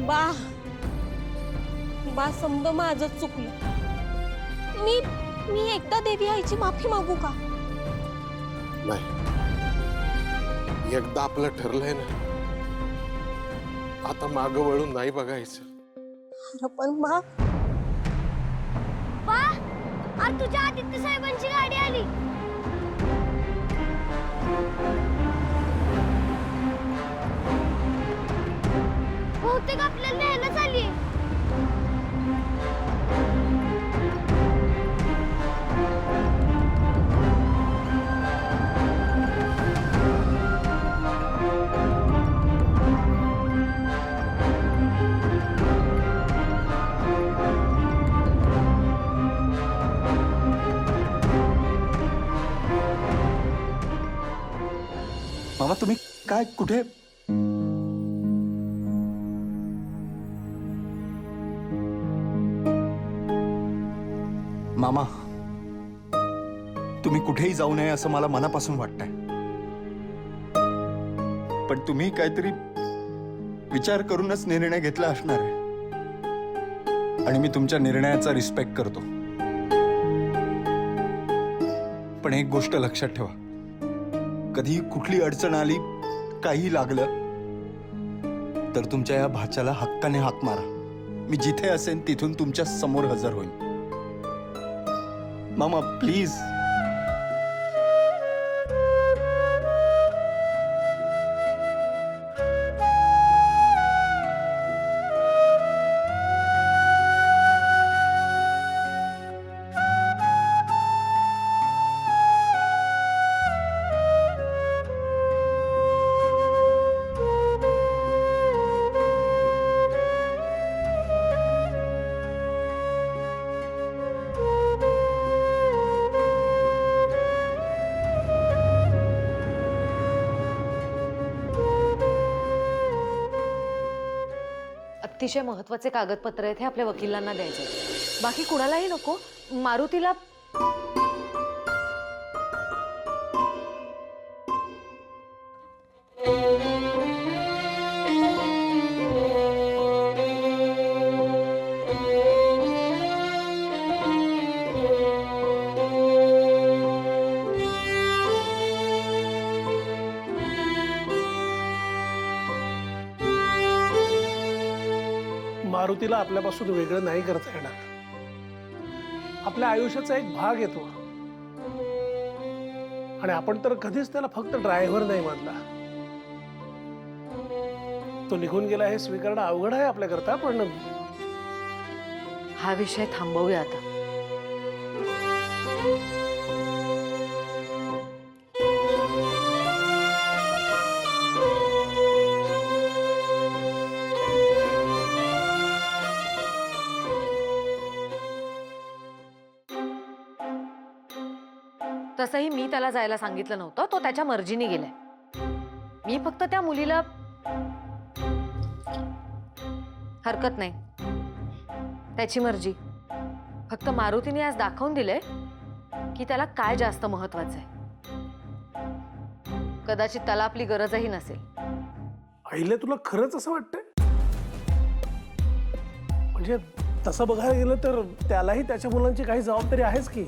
बा बा समज माझं चुकलं. मी मी एकदा देवी आईची माफी मागू का? नाही, एकदा आपलं ठरलंय ना, आता मागं वळून नाही बघायचं. अरे पण बा अरे तुझ्या आदित्य साहेबांची गाडी आली. बहुतेक आपल्याला न्यायलाच आली. मामा तुम्ही काय कुठे? मामा तुम्ही कुठेही जाऊ नये असं मला मनापासून वाटतंय, पण तुम्ही काहीतरी विचार करूनच निर्णय घेतला असणार आहे आणि मी तुमच्या निर्णयाचा रिस्पेक्ट करतो. पण एक गोष्ट लक्षात ठेवा, कधी कुठली अडचण आली, काही लागलं तर तुमच्या या भाच्याला हक्काने हाक मारा. मी जिथे असेन तिथून तुमच्या समोर हजर होईन. मामा प्लीज. अतिशय महत्त्वाचे कागदपत्र आहेत, हे आपल्या वकिलांना द्यायचे. बाकी कुणालाही नको. मारुतीला मारुतीला आपल्यापासून वेगळं नाही करता येणार. आपल्या आयुष्याचा एक भाग येतो आणि आपण तर कधीच त्याला फक्त ड्रायव्हर नाही मानला. तो निघून गेला हे स्वीकारणं अवघड आहे आपल्याकरता, पण हा विषय थांबवूया आता. तसंही मी त्याला जायला सांगितलं नव्हतं, तो त्याच्या मर्जीने गेलाय. मी फक्त त्या मुलीला हरकत नाही, त्याची मर्जी. फक्त मारुतीने आज दाखवून दिलंय की त्याला काय जास्त महत्वाचं आहे. कदाचित त्याला आपली गरजही नसेल. आईले तुला खरंच असं वाटतंय? म्हणजे तसं बघायला गेलं तर त्यालाही त्याच्या मुलांची काही जबाबदारी आहेच की.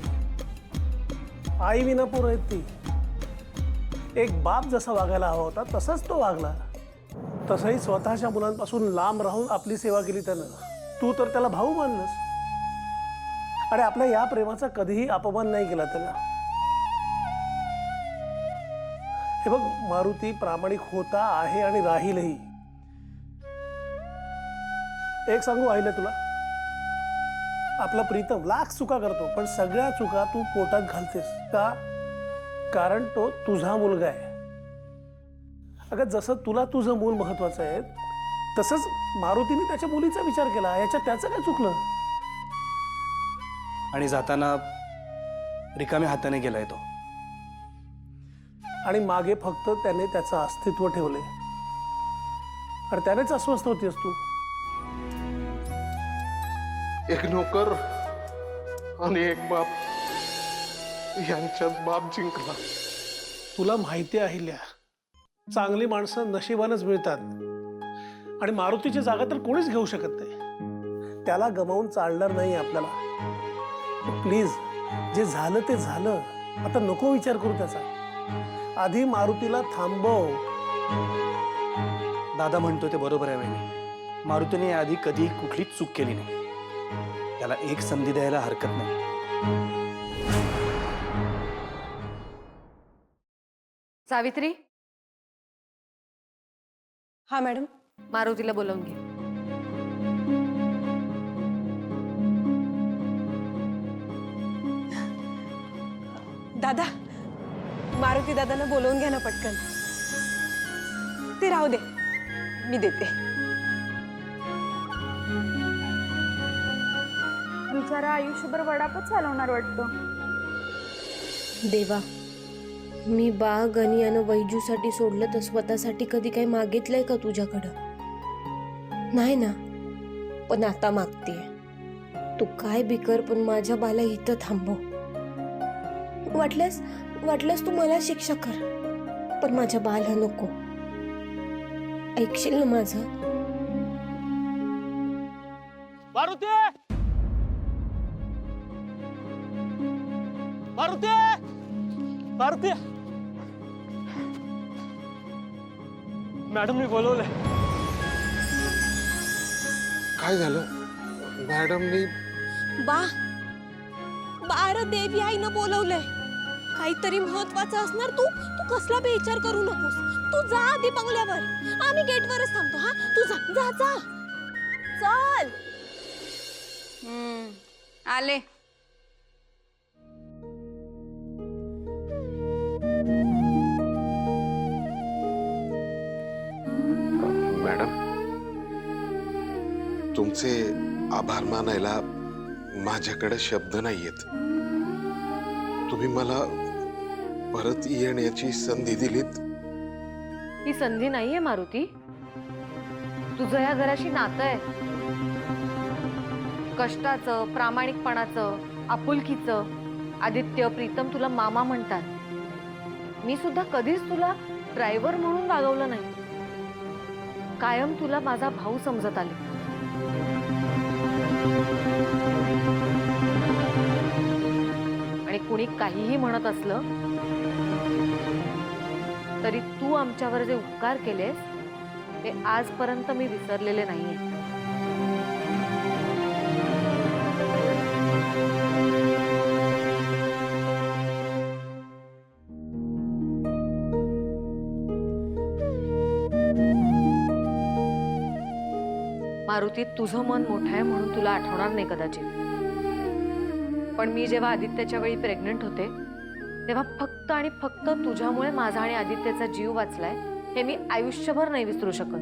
आई विना पोरं आहेत ती. एक बाप जसा वागायला हवा होता तसाच तो वागला. तसंही स्वतःच्या मुलांपासून लांब राहून आपली सेवा केली त्यानं. तू तर त्याला भाऊ मानलंस आणि आपल्या या प्रेमाचा कधीही अपमान नाही केला त्याला. हे बघ, मारुती प्रामाणिक होता, आहे आणि राहीलही. एक सांगू आईला तुला, आपला प्रीतम लाख चुका करतो, पण सगळ्या चुका तू पोटात घालतेस का? कारण तो तुझा मुलगा आहे. अगं, जसं तुला तुझं मूल महत्वाचं आहे तसंच मारुतीने त्याच्या मुलीचा विचार केला. याच्यात त्याचं काय चुकलं? आणि जाताना रिकाम्या हाताने गेलाय तो. आणि मागे फक्त त्याने त्याचं अस्तित्व ठेवले आणि त्यानेच अस्वस्थ होतीस तू. एक नोकर आणि एक बाप यांच्यात बाप जिंकला. तुला माहिती आहे ल्या, चांगली माणसं नशिबानच मिळतात आणि मारुतीची जागा तर कोणीच घेऊ शकत नाही. त्याला गमावून चालणार नाही आपल्याला. प्लीज, जे झालं ते झालं, आता नको विचार करू त्याचा. आधी मारुतीला थांबव. दादा म्हणतो ते बरोबर आहे वहिनी. मारुतीने आधी कधी कुठलीच चूक केली नाही. त्याला एक संधी द्यायला हरकत नाही. सावित्री, हा मॅडम. मारुतीला बोलावून घे. दादा, मारुती दादांना बोलवून घ्या ना पटकन. ते राहू दे, मी देते. बिचारा आयुष्यभर वडापच चालवणार वाटतो. देवा, मी बाग आणि यानं वैजूसाठी सोडलं तर स्वतःसाठी कधी काही मागितलंय का तुझ्याकडं? नाही ना. पण आता मागतेय. तू काय बी कर, पण माझ्या बाला इथं थांबव. वाटल्यास तू मला शिक्षा कर, पण माझ्या बाला नको. ऐकशील ना माझं? मारुती, मारुती, मारुती. मॅडमनी बोलवलंय. काय झालं मॅडमनी? बार देवी आईनं बोलवलंय. काहीतरी महत्वाचं असणार. तू कसला बेविचार करू नकोस. तू जा आधी बंगल्यावर. आम्ही गेटवरच थांबतो. हा, तू जा जा जा. चल. आले. मॅडम, तुमचे आभार मानायला माझ्याकडे शब्द नाहीयेत. तुम्ही मला परत येण्याची संधी दिलीत. ही संधी नाहीये मारुती. तुझं या घराशी नातं आहे. कष्टाचं, प्रामाणिकपणाचं, आपुलकीचं. आदित्य, प्रीतम तुला मामा म्हणतात. मी सुद्धा कधीच तुला ड्रायव्हर म्हणून वागवलं नाही. कायम तुला माझा भाऊ समजत आले. आणि कुणी काहीही म्हणत असलं तरी तू आमच्यावर जे उपकार केलेस ते आजपर्यंत मी विसरलेले नाहीये. मारुती, तुझं मन मोठं आहे म्हणून तुला आठवणार नाही कदाचित, पण मी जेव्हा आदित्याच्या वेळी प्रेग्नंट होते तेव्हा फक्त आणि फक्त तुझ्यामुळे माझा आणि आदित्याचा जीव वाचलाय हे मी आयुष्यभर नाही विसरू शकत.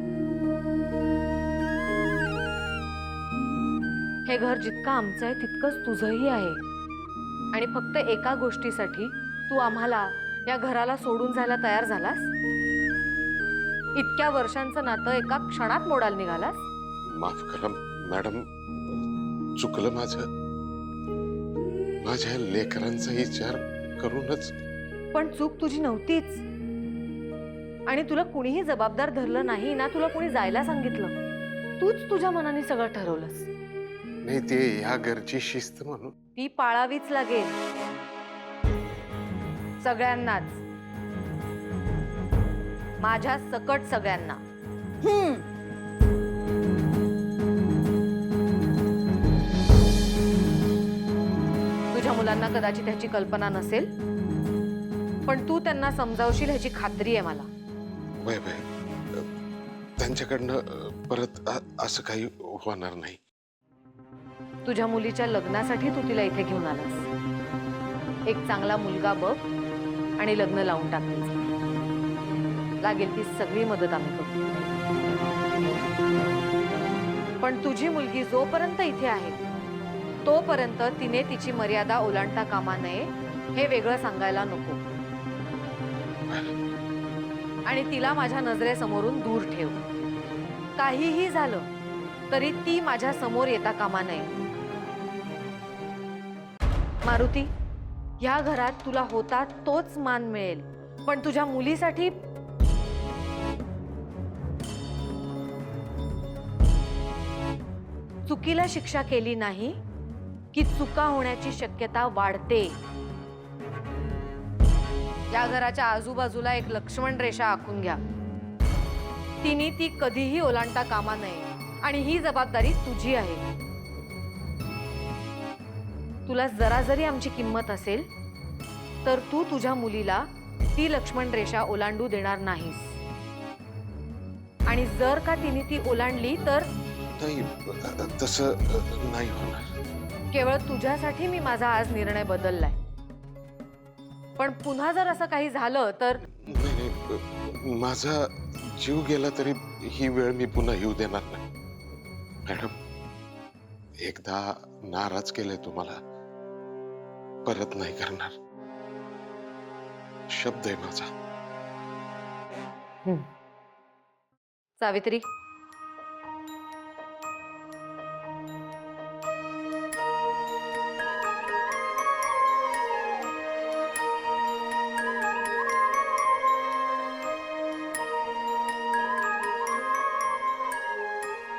हे घर जितकं आमचं आहे तितकंच तुझंही आहे. आणि फक्त एका गोष्टीसाठी तू आम्हाला, या घराला सोडून जायला तयार झालास? इतक्या वर्षांचं नातं एका क्षणात मोडायला निघालास? माफ करा मॅडम, चुकलं माझं. माझ्या लेकरांचा विचार करूनच. पण चूक तुझी नव्हतीच. आणि तुला कुणीही जबाबदार धरलं नाही ना. तुला कुणी जायला सांगितलं. तूच तुझ्या मनाने सगळं ठरवलंस. नाही, ते ह्या घरची शिस्त म्हणून. ती पाळावीच लागेल सगळ्यांनाच, माझ्या सकट सगळ्यांना. तुझ्या मुलांना कदाचित ह्याची कल्पना नसेल, पण तू त्यांना समजावशील ह्याची खात्री आहे मला. Bye bye. त्यांच्याकडनं परत असं काही होणार नाही. तुझ्या मुलीच्या लग्नासाठी तू तिला इथे घेऊन आलास. एक चांगला मुलगा बघ आणि लग्न लावून टाकायचं. लागेल ती सगळी मदत आम्ही करू. पण तुझी मुलगी जोपर्यंत इथे आहे तोपर्यंत तिने तिची मर्यादा ओलांडता कामा नये हे वेगळं सांगायला नको. आणि तिला माझ्या नजरेसमोरून दूर ठेव. काहीही झालं तरी ती माझ्या समोर येता कामा नये. मारुती, ह्या घरात तुला होता तोच मान मिळेल, पण तुझ्या मुलीसाठी चुकीला शिक्षा केली नाही की चुका होण्याची शक्यता वाढते. या घराच्या आजूबाजूला एक लक्ष्मण रेषा आखून घ्या. तिने ती कधीही ओलांडता कामा नये आणि ही जबाबदारी तुझी आहे. तुला जरा जरी आमची किंमत असेल तर तू तुझ्या मुलीला ती लक्ष्मण रेषा ओलांडू देणार नाहीस. आणि जर का तिने ती ओलांडली तर नाही, तसं नाही होणार. केवळ तुझ्यासाठी मी माझा आज निर्णय बदललाय. पण पुन्हा जर असं काही झालं तर नाही, माझा जीव गेला तरी ही वेळ मी पुन्हा येऊ देणार नाही. मॅडम, एकदा नाराज केले तुम्हाला, परत नाही करणार. शब्द आहे माझा. सावित्री,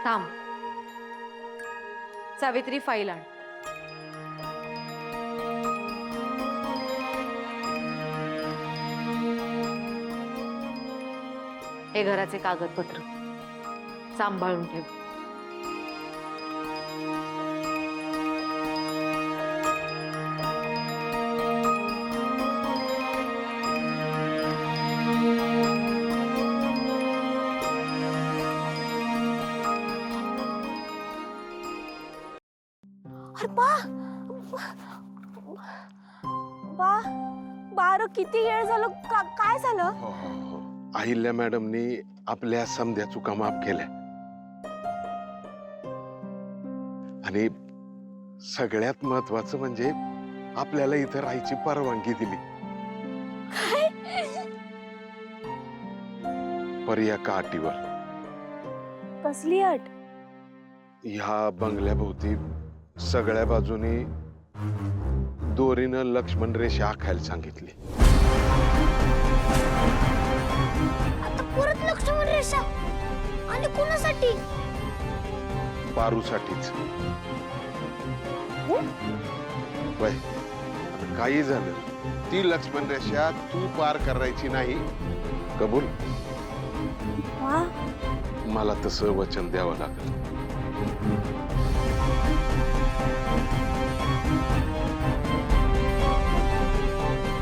थांब. सावित्री, फाईल आण. हे घराचे कागदपत्र सांभाळून ठेव. अरे बा बार किती वेळ झालं, काय झालं? अहिल्या मॅडमनी आपल्या समध्या चुका माफ केल्या आणि सगळ्यात महत्वाचं म्हणजे आपल्याला इथं राहायची परवानगी दिली. पर एका अटीवर. कसली अट? ह्या बंगल्याभोवती सगळ्या बाजूनी दोरीनं लक्ष्मण रेषा आखायला सांगितली. आता परत लक्ष्मण रेषा? आणि कोणासाठी? पारूसाठीच. वय, आता काही झालं ती लक्ष्मण रेषा तू पार करायची नाही. कबूल? मला तसं वचन द्यावं लागेल.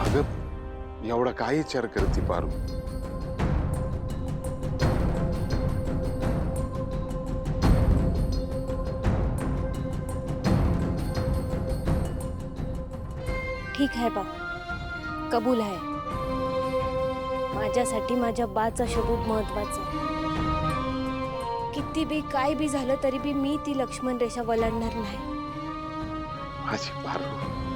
अगं, एवढा काय विचार करते पारू? ठीक आहे बा, कबूल आहे. माझ्यासाठी माझ्या बाचा शब्द महत्वाचा. किती बी काय बी झालं तरी बी मी ती लक्ष्मण रेषा वलांडणार नाही. माझी पारू.